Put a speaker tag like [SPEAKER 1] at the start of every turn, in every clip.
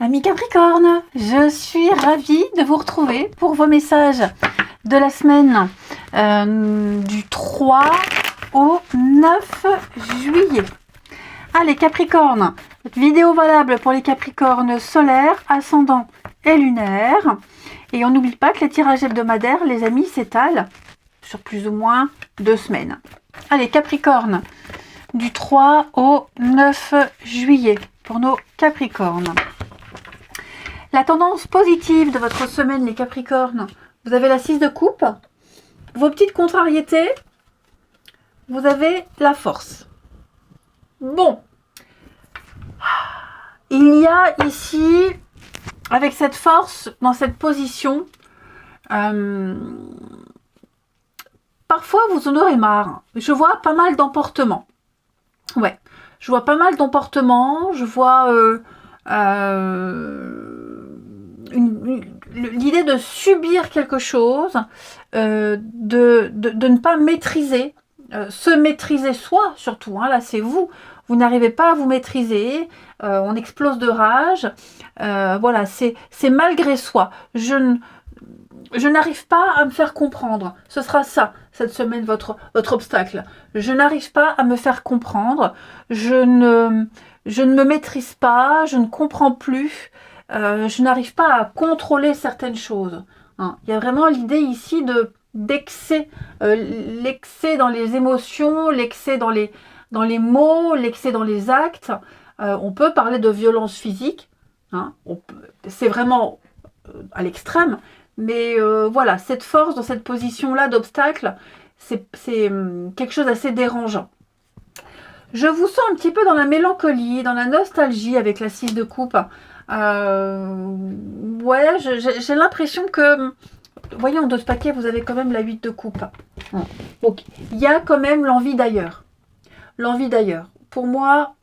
[SPEAKER 1] Amis Capricorne, je suis ravie de vous retrouver pour vos messages de la semaine du 3 au 9 juillet. Allez Capricorne, vidéo valable pour les Capricornes solaires, ascendant et lunaire. Et on n'oublie pas que les tirages hebdomadaires, les amis, s'étalent sur plus ou moins 2 semaines. Allez Capricorne, du 3 au 9 juillet pour nos Capricornes. La tendance positive de votre semaine, les Capricornes, vous avez la 6 de coupe, vos petites contrariétés, vous avez la force. Bon, il y a ici, avec cette force, dans cette position, parfois vous en aurez marre. Je vois pas mal d'emportements. Ouais, je vois pas mal d'emportements, je vois l'idée de subir quelque chose, de ne pas maîtriser, se maîtriser soi surtout, hein, là c'est vous n'arrivez pas à vous maîtriser, on explose de rage, voilà, c'est malgré soi, je n'arrive pas à me faire comprendre, ce sera ça, cette semaine, votre obstacle, je n'arrive pas à me faire comprendre, je ne me maîtrise pas, je ne comprends plus, je n'arrive pas à contrôler certaines choses. Hein. Il y a vraiment l'idée ici d'excès, l'excès dans les émotions, l'excès dans les mots, l'excès dans les actes. On peut parler de violence physique, hein. C'est vraiment à l'extrême, mais voilà, cette force dans cette position-là d'obstacle, c'est quelque chose d'assez dérangeant. Je vous sens un petit peu dans la mélancolie, dans la nostalgie avec la 6 de coupe. Ouais, j'ai l'impression que, voyez, en 2 paquets, vous avez quand même la 8 de coupe. Donc, il y a quand même l'envie d'ailleurs. L'envie d'ailleurs. Pour moi,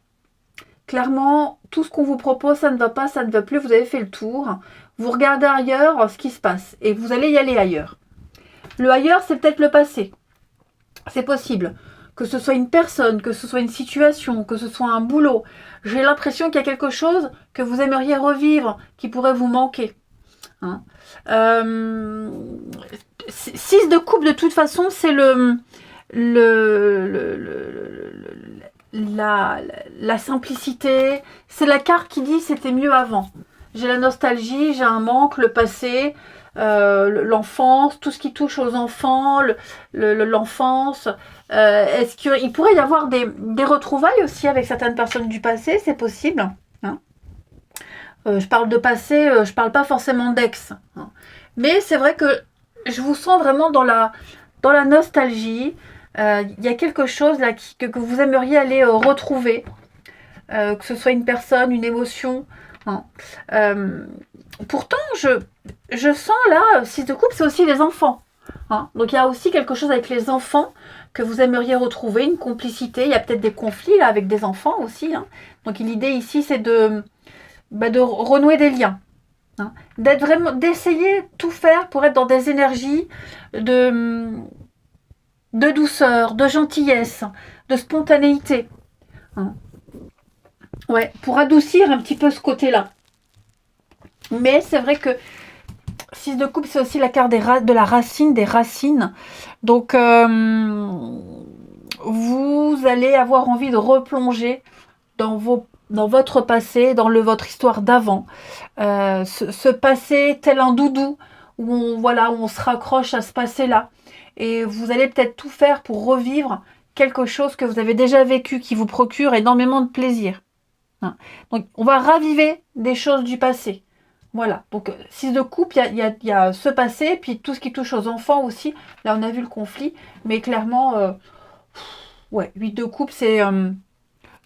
[SPEAKER 1] clairement, tout ce qu'on vous propose, ça ne va pas, ça ne va plus, vous avez fait le tour. Vous regardez ailleurs ce qui se passe et vous allez y aller ailleurs. Le ailleurs, c'est peut-être le passé. C'est possible. Que ce soit une personne, que ce soit une situation, que ce soit un boulot. J'ai l'impression qu'il y a quelque chose que vous aimeriez revivre, qui pourrait vous manquer. Hein. 6 de coupe, de toute façon, c'est la simplicité. C'est la carte qui dit c'était mieux avant. J'ai la nostalgie, j'ai un manque, le passé, l'enfance, tout ce qui touche aux enfants, l'enfance. Est-ce qu'il pourrait y avoir des retrouvailles aussi avec certaines personnes du passé? C'est possible. Hein. Je parle de passé, je parle pas forcément d'ex. Hein. Mais c'est vrai que je vous sens vraiment dans la nostalgie. Il y a quelque chose là que vous aimeriez aller retrouver. Que ce soit une personne, une émotion. Hein. Pourtant, je sens là, 6 de coupe, c'est aussi les enfants. Hein. Donc il y a aussi quelque chose avec les enfants que vous aimeriez retrouver, une complicité. Il y a peut-être des conflits là avec des enfants aussi. Hein. Donc l'idée ici, c'est de renouer des liens. Hein. D'être vraiment, d'essayer de tout faire pour être dans des énergies de douceur, de gentillesse, de spontanéité. Hein. Ouais, pour adoucir un petit peu ce côté-là. Mais c'est vrai que 6 de coupe, c'est aussi la carte de la racine, des racines. Donc, vous allez avoir envie de replonger dans votre passé, dans votre histoire d'avant. Ce passé tel un doudou, où on se raccroche à ce passé-là. Et vous allez peut-être tout faire pour revivre quelque chose que vous avez déjà vécu, qui vous procure énormément de plaisir. Hein. Donc, on va raviver des choses du passé. Voilà, donc 6 de coupe, il y a ce passé, puis tout ce qui touche aux enfants aussi. Là, on a vu le conflit, mais clairement, ouais, 8 de coupe, c'est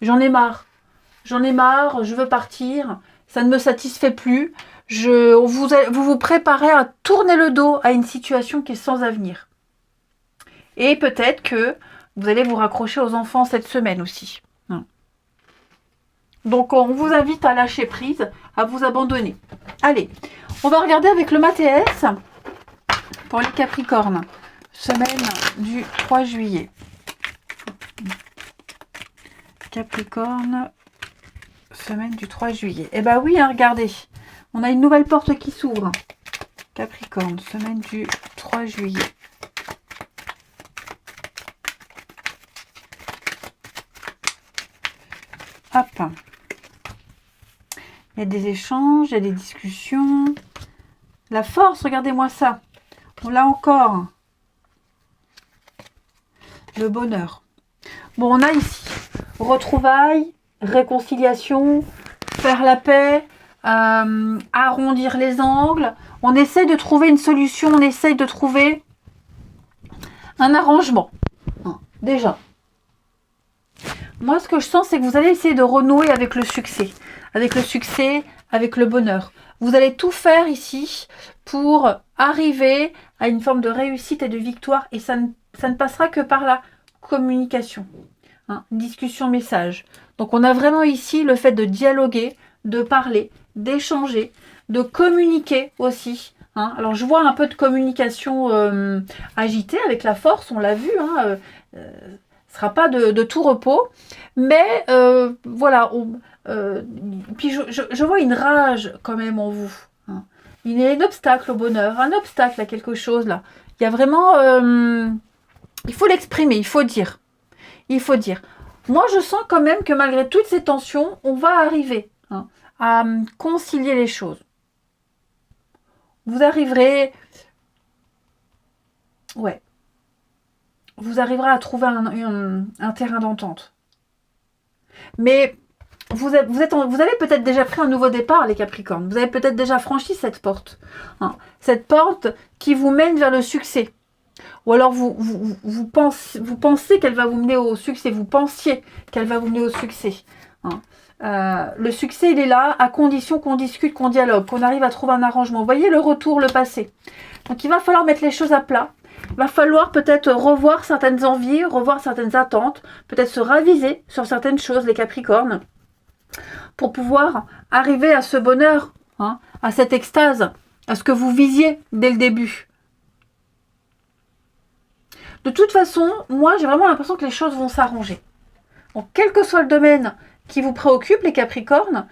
[SPEAKER 1] j'en ai marre. J'en ai marre, je veux partir, ça ne me satisfait plus. Vous préparez à tourner le dos à une situation qui est sans avenir. Et peut-être que vous allez vous raccrocher aux enfants cette semaine aussi. Donc, on vous invite à lâcher prise, à vous abandonner. Allez, on va regarder avec le MATS pour les Capricornes. Semaine du 3 juillet. Capricorne, Semaine du 3 juillet. Eh ben oui, hein, regardez. On a une nouvelle porte qui s'ouvre. Capricorne, semaine du 3 juillet. Hop. Il y a des échanges, il y a des discussions. La force, regardez-moi ça. On l'a encore. Le bonheur. Bon, on a ici retrouvailles, réconciliation, faire la paix, arrondir les angles. On essaie de trouver une solution, on essaie de trouver un arrangement. Déjà. Moi, ce que je sens, c'est que vous allez essayer de renouer avec le succès. Avec le succès, avec le bonheur. Vous allez tout faire ici pour arriver à une forme de réussite et de victoire. Et ça ne passera que par la communication. Discussion, message. Donc, on a vraiment ici le fait de dialoguer, de parler, d'échanger, de communiquer aussi. Alors, je vois un peu de communication agitée avec la force, on l'a vu. Ce ne sera pas de tout repos. Mais, voilà. Puis, je vois une rage quand même en vous. Il y a un obstacle au bonheur, un obstacle à quelque chose là. Il y a vraiment... il faut l'exprimer, il faut dire. Il faut dire. Moi, je sens quand même que malgré toutes ces tensions, on va arriver à concilier les choses. Vous arriverez... Ouais. Vous arriverez à trouver un terrain d'entente. Mais vous avez peut-être déjà pris un nouveau départ, les Capricornes. Vous avez peut-être déjà franchi cette porte. Cette porte qui vous mène vers le succès. Ou alors vous pensez qu'elle va vous mener au succès. Vous pensiez qu'elle va vous mener au succès. Le succès, il est là à condition qu'on discute, qu'on dialogue, qu'on arrive à trouver un arrangement. Vous voyez le retour, le passé. Donc il va falloir mettre les choses à plat. Il va falloir peut-être revoir certaines envies, revoir certaines attentes, peut-être se raviser sur certaines choses, les Capricornes, pour pouvoir arriver à ce bonheur, à cette extase, à ce que vous visiez dès le début. De toute façon, moi j'ai vraiment l'impression que les choses vont s'arranger. Donc quel que soit le domaine qui vous préoccupe, les Capricornes,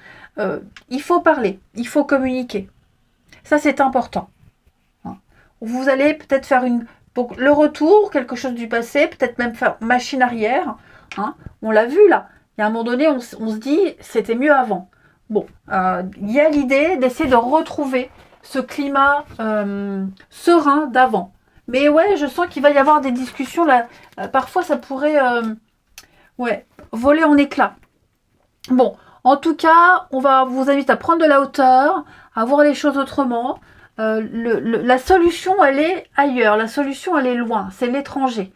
[SPEAKER 1] il faut parler, il faut communiquer. Ça c'est important. Vous allez peut-être faire donc, le retour, quelque chose du passé, peut-être même faire machine arrière. On l'a vu là. Il y a un moment donné, on se dit, c'était mieux avant. Bon, il y a l'idée d'essayer de retrouver ce climat serein d'avant. Mais ouais, je sens qu'il va y avoir des discussions là. Parfois, ça pourrait voler en éclats. Bon, en tout cas, on vous invite à prendre de la hauteur, à voir les choses autrement. La solution, elle est ailleurs. La solution, elle est loin. C'est l'étranger.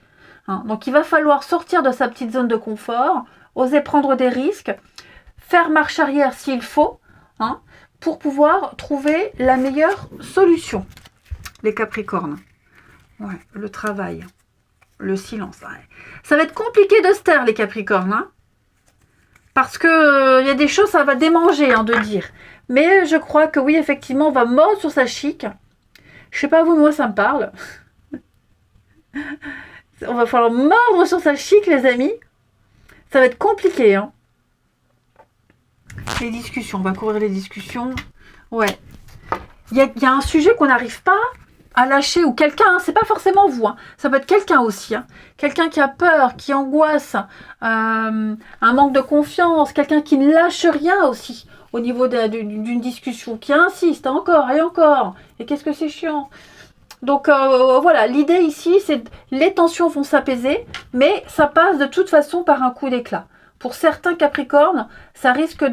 [SPEAKER 1] Donc, il va falloir sortir de sa petite zone de confort, oser prendre des risques, faire marche arrière s'il faut, pour pouvoir trouver la meilleure solution. Les Capricornes. Ouais, le travail, le silence. Ouais. Ça va être compliqué de se taire, les Capricornes. Parce que y a des choses, ça va démanger de dire. Mais je crois que oui, effectivement, on va mordre sur sa chic. Je sais pas vous, moi, ça me parle. On va falloir mordre sur sa chic, les amis. Ça va être compliqué. Les discussions, on va couvrir les discussions. Ouais. Il y a un sujet qu'on n'arrive pas à lâcher, ou quelqu'un, c'est pas forcément vous, ça peut être quelqu'un aussi, quelqu'un qui a peur, qui angoisse, un manque de confiance, quelqu'un qui ne lâche rien aussi au niveau d'une discussion, qui insiste encore et encore, et qu'est-ce que c'est chiant. Donc voilà, l'idée ici, c'est les tensions vont s'apaiser, mais ça passe de toute façon par un coup d'éclat. Pour certains Capricornes, ça risque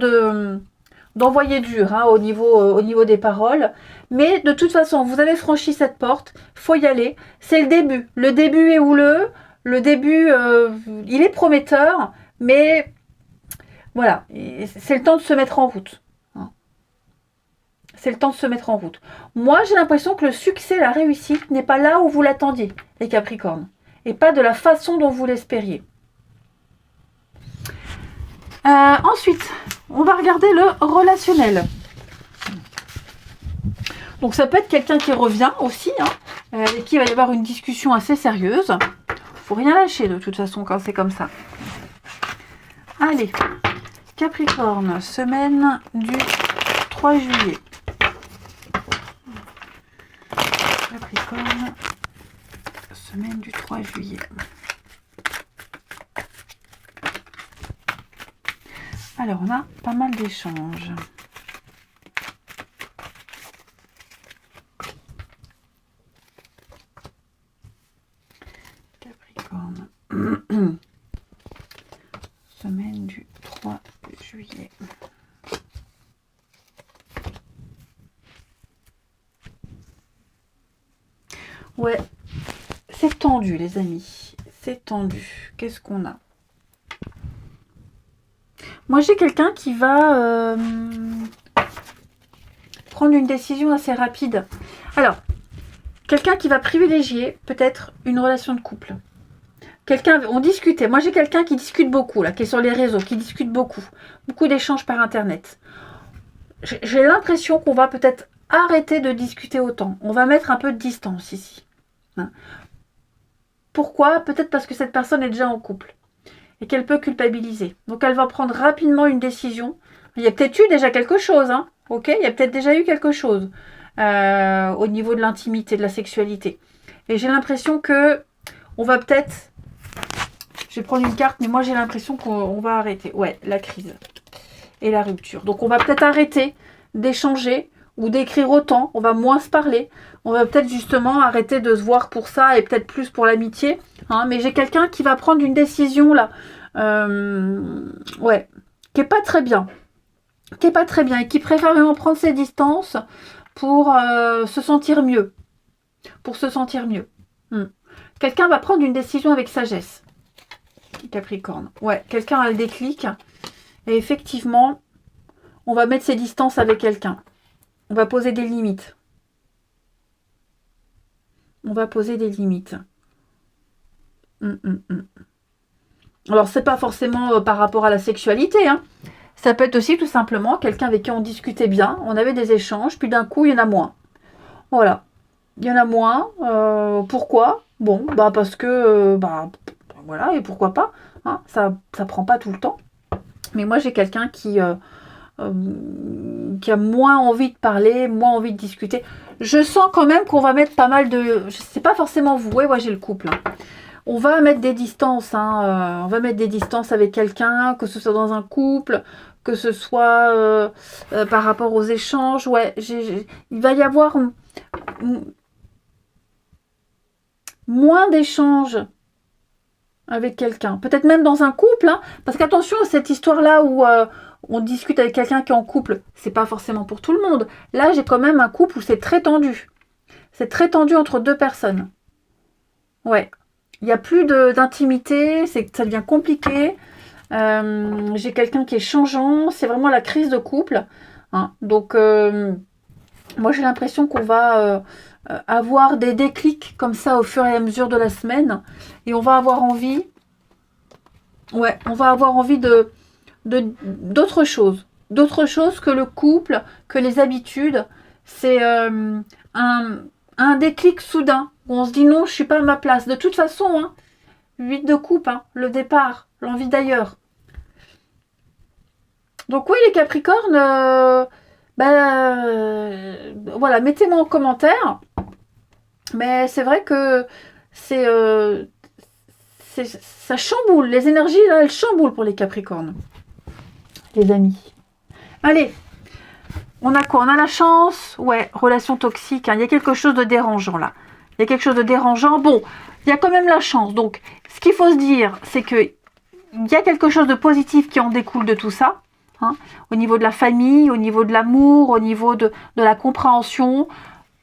[SPEAKER 1] d'envoyer dur au niveau des paroles. Mais de toute façon, vous avez franchi cette porte, il faut y aller. C'est le début. Le début est houleux. Le début, il est prometteur. Mais voilà, c'est le temps de se mettre en route. C'est le temps de se mettre en route. Moi, j'ai l'impression que le succès, la réussite n'est pas là où vous l'attendiez, les Capricornes. Et pas de la façon dont vous l'espériez. Ensuite, on va regarder le relationnel. Donc ça peut être quelqu'un qui revient aussi, avec qui il va y avoir une discussion assez sérieuse. Il ne faut rien lâcher de toute façon quand c'est comme ça. Allez, Capricorne, semaine du 3 juillet. Capricorne, semaine du 3 juillet. Alors, on a pas mal d'échanges. Capricorne. Semaine du 3 juillet. Ouais, c'est tendu les amis. C'est tendu. Qu'est-ce qu'on a? Moi j'ai quelqu'un qui va prendre une décision assez rapide. Alors, quelqu'un qui va privilégier peut-être une relation de couple. Quelqu'un, on discutait. Moi, j'ai quelqu'un qui discute beaucoup, là, qui est sur les réseaux, qui discute beaucoup. Beaucoup d'échanges par Internet. J'ai l'impression qu'on va peut-être arrêter de discuter autant. On va mettre un peu de distance ici. Hein. Pourquoi? Peut-être parce que cette personne est déjà en couple et qu'elle peut culpabiliser. Donc, elle va prendre rapidement une décision. Il y a peut-être eu déjà quelque chose, hein. Ok, il y a peut-être déjà eu quelque chose au niveau de l'intimité, de la sexualité. Et j'ai l'impression que on va peut-être... Je vais prendre une carte, mais moi j'ai l'impression qu'on va arrêter. Ouais, la crise et la rupture. Donc on va peut-être arrêter d'échanger ou d'écrire autant. On va moins se parler. On va peut-être justement arrêter de se voir pour ça et peut-être plus pour l'amitié. Hein, mais j'ai quelqu'un qui va prendre une décision là. Ouais, qui est pas très bien. Qui est pas très bien et qui préfère vraiment prendre ses distances pour se sentir mieux. Pour se sentir mieux. Quelqu'un va prendre une décision avec sagesse. Capricorne. Ouais, quelqu'un a le déclic. Et effectivement, on va mettre ses distances avec quelqu'un. On va poser des limites. On va poser des limites. Alors, c'est pas forcément par rapport à la sexualité. Hein. Ça peut être aussi tout simplement quelqu'un avec qui on discutait bien. On avait des échanges. Puis d'un coup, il y en a moins. Voilà. Il y en a moins. Pourquoi? Bon, bah parce que... voilà, et pourquoi pas, hein, ça prend pas tout le temps. Mais moi, j'ai quelqu'un qui a moins envie de parler, moins envie de discuter. Je sens quand même qu'on va mettre pas mal de... Je sais pas forcément vous, ouais, j'ai le couple. Hein. On va mettre des distances, hein, on va mettre des distances avec quelqu'un, que ce soit dans un couple, que ce soit par rapport aux échanges. Ouais, il va y avoir moins d'échanges avec quelqu'un, peut-être même dans un couple, hein, parce qu'attention à cette histoire-là où on discute avec quelqu'un qui est en couple, c'est pas forcément pour tout le monde. Là, j'ai quand même un couple où c'est très tendu. C'est très tendu entre deux personnes. Ouais, il n'y a plus d'intimité, ça devient compliqué. J'ai quelqu'un qui est changeant, c'est vraiment la crise de couple. Hein. Donc, moi, j'ai l'impression qu'on va... avoir des déclics comme ça au fur et à mesure de la semaine et on va avoir envie d'autre chose que le couple, que les habitudes. C'est un déclic soudain où on se dit non, je suis pas à ma place de toute façon, hein, 8 de coupe, hein, le départ, l'envie d'ailleurs. Donc oui les Capricornes, voilà, mettez-moi en commentaire. Mais c'est vrai que ça chamboule. Les énergies, là, elles chamboulent pour les Capricornes. Les amis. Allez, on a quoi? On a la chance. Ouais, relation toxique. Hein. Il y a quelque chose de dérangeant, là. Il y a quelque chose de dérangeant. Bon, il y a quand même la chance. Donc, ce qu'il faut se dire, c'est qu'il y a quelque chose de positif qui en découle de tout ça. Hein, au niveau de la famille, au niveau de l'amour, au niveau de la compréhension.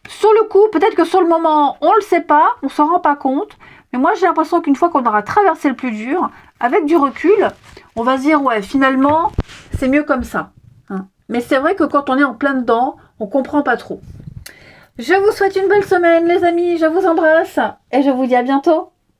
[SPEAKER 1] Sur le coup, peut-être que sur le moment, on ne le sait pas, on ne s'en rend pas compte. Mais moi, j'ai l'impression qu'une fois qu'on aura traversé le plus dur, avec du recul, on va se dire, ouais, finalement, c'est mieux comme ça. Hein. Mais c'est vrai que quand on est en plein dedans, on ne comprend pas trop. Je vous souhaite une belle semaine, les amis. Je vous embrasse et je vous dis à bientôt.